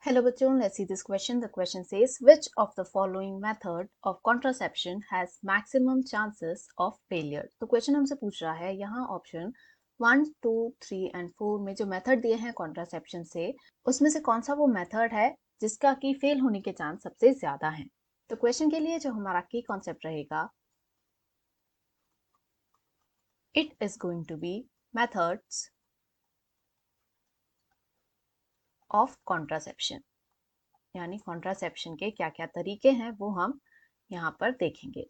Hello बच्चों, let's see this question. The question says, which of the following method of contraception has maximum chances of failure? तो question हमसे पूछ रहा है यहाँ ऑप्शन 1, 2, 3 एंड 4 में जो मेथड दिए हैं कॉन्ट्रासेप्शन से, उसमें से कौन सा वो मेथड है जिसका कि फेल होने के चांस सबसे ज्यादा हैं? तो क्वेश्चन के लिए जो हमारा की कॉन्सेप्ट रहेगा, it is going to be methods of contraception, यानी कॉन्ट्रासेप्शन के क्या क्या तरीके हैं वो हम यहाँ पर देखेंगे।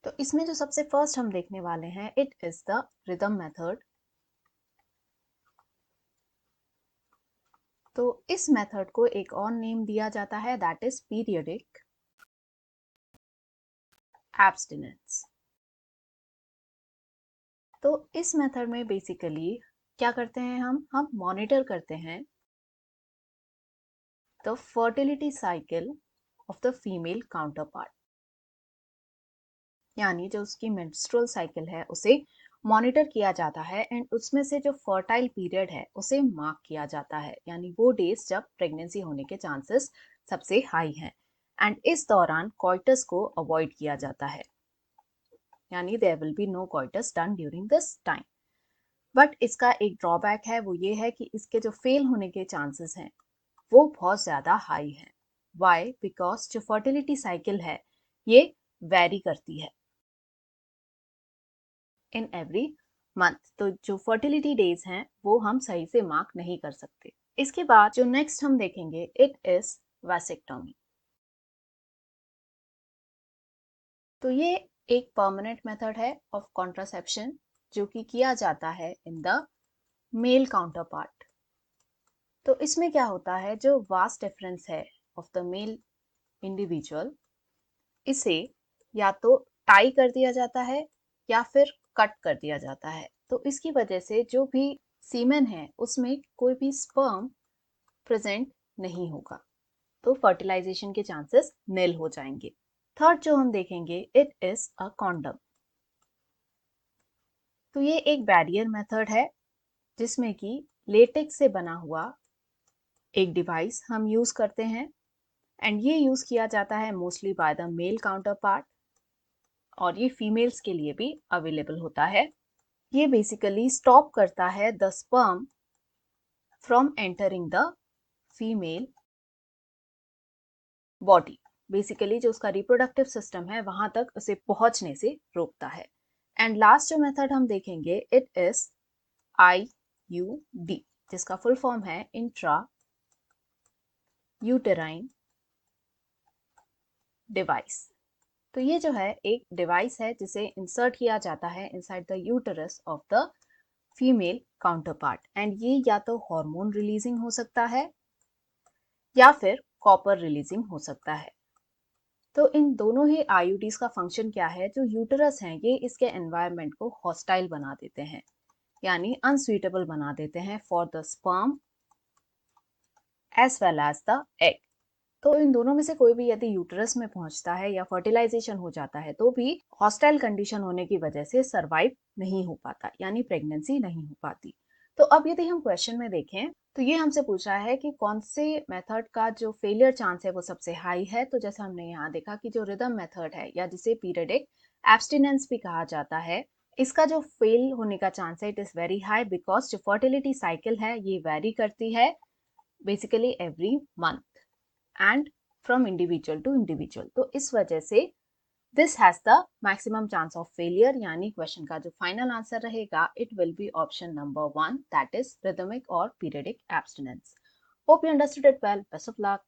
तो इसमें जो सबसे फर्स्ट हम देखने वाले हैं, it is the rhythm method. तो इस मेथड को एक और नेम दिया जाता है, दैट इज पीरियडिक एब्स्टिनेंस। तो इस मेथड में बेसिकली क्या करते हैं, हम मॉनिटर करते हैं the fertility cycle of the female counter part, यानी जो उसकी मेंस्ट्रुअल साइकिल है उसे मॉनिटर किया जाता है एंड उसमें से जो फर्टाइल पीरियड है उसे मार्क किया जाता है, यानी वो डेज जब प्रेगनेंसी होने के चांसेस सबसे हाई हैं। एंड इस दौरान कॉइटस को अवॉइड किया जाता है, यानी there will be no coitus done during this time. But इसका एक ड्रॉबैक है, वो ये है कि इसके जो फेल होने के चांसेस हैं वो बहुत ज्यादा हाई है। वाई? बिकॉज जो फर्टिलिटी साइकिल है ये वेरी करती है इन एवरी मंथ, तो जो फर्टिलिटी डेज हैं वो हम सही से मार्क नहीं कर सकते। इसके बाद जो नेक्स्ट हम देखेंगे, इट इज वैसेक्टोमी। तो ये एक परमानेंट मेथड है ऑफ कॉन्ट्रासेप्शन जो कि किया जाता है in the male counterpart. तो इसमें क्या होता है, जो वास्ट डिफरेंस है ऑफ द मेल इंडिविजुअल, इसे या तो टाई कर दिया जाता है या फिर कट कर दिया जाता है। तो इसकी वजह से जो भी सीमेन है उसमें कोई भी स्पर्म प्रेजेंट नहीं होगा, तो फर्टिलाइजेशन के चांसेस निल हो जाएंगे। थर्ड जो हम देखेंगे, इट इज अ कॉन्डम। तो ये एक बैरियर मेथड है जिसमें कि लेटेक्स से बना हुआ एक डिवाइस हम यूज करते हैं एंड ये यूज किया जाता है mostly by the male counterpart, और ये फीमेल्स के लिए भी अवेलेबल होता है। ये बेसिकली स्टॉप करता है the sperm from entering the female body, basically जो उसका रिप्रोडक्टिव सिस्टम है वहां तक उसे पहुंचने से रोकता है। एंड लास्ट जो मेथड हम देखेंगे, इट इज IUD, जिसका फुल फॉर्म है इंट्रा यूटेराइन डिवाइस। तो ये जो है एक डिवाइस है जिसे इंसर्ट किया जाता है inside the uterus of the female counter part, and ये या तो हार्मोन रिलीजिंग हो सकता है या फिर कॉपर रिलीजिंग हो सकता है। तो इन दोनों ही आईयूडीज का फंक्शन क्या है, जो यूटरस हैं ये इसके एनवायरनमेंट को हॉस्टाइल बना देते हैं, यानी अनसुइटेबल बना देते हैं for the sperm as well as the egg. तो इन दोनों में से कोई भी यदि यूटरस में पहुंचता है या फर्टिलाइजेशन हो जाता है तो भी हॉस्टाइल कंडीशन होने की वजह से सरवाइव नहीं हो पाता, यानी प्रेगनेंसी नहीं हो पाती। तो अब यदि हम क्वेश्चन में देखें तो ये हमसे पूछ रहा है कि कौन से मेथड का जो फेलियर चांस है वो सबसे हाई है। तो जैसे हमने यहाँ देखा कि जो रिदम मेथड है या जिसे पीरियडिक एब्स्टिनेंस भी कहा जाता है, इसका जो फेल होने का चांस है it is very high, because जो फर्टिलिटी साइकिल है ये वेरी करती है basically every month and from individual to individual. तो इस वजह से this has the maximum chance of failure, यानी क्वेश्चन का जो फाइनल आंसर रहेगा it will be option number 1, that is rhythmic और periodic abstinence. Hope you understood it well, best of luck.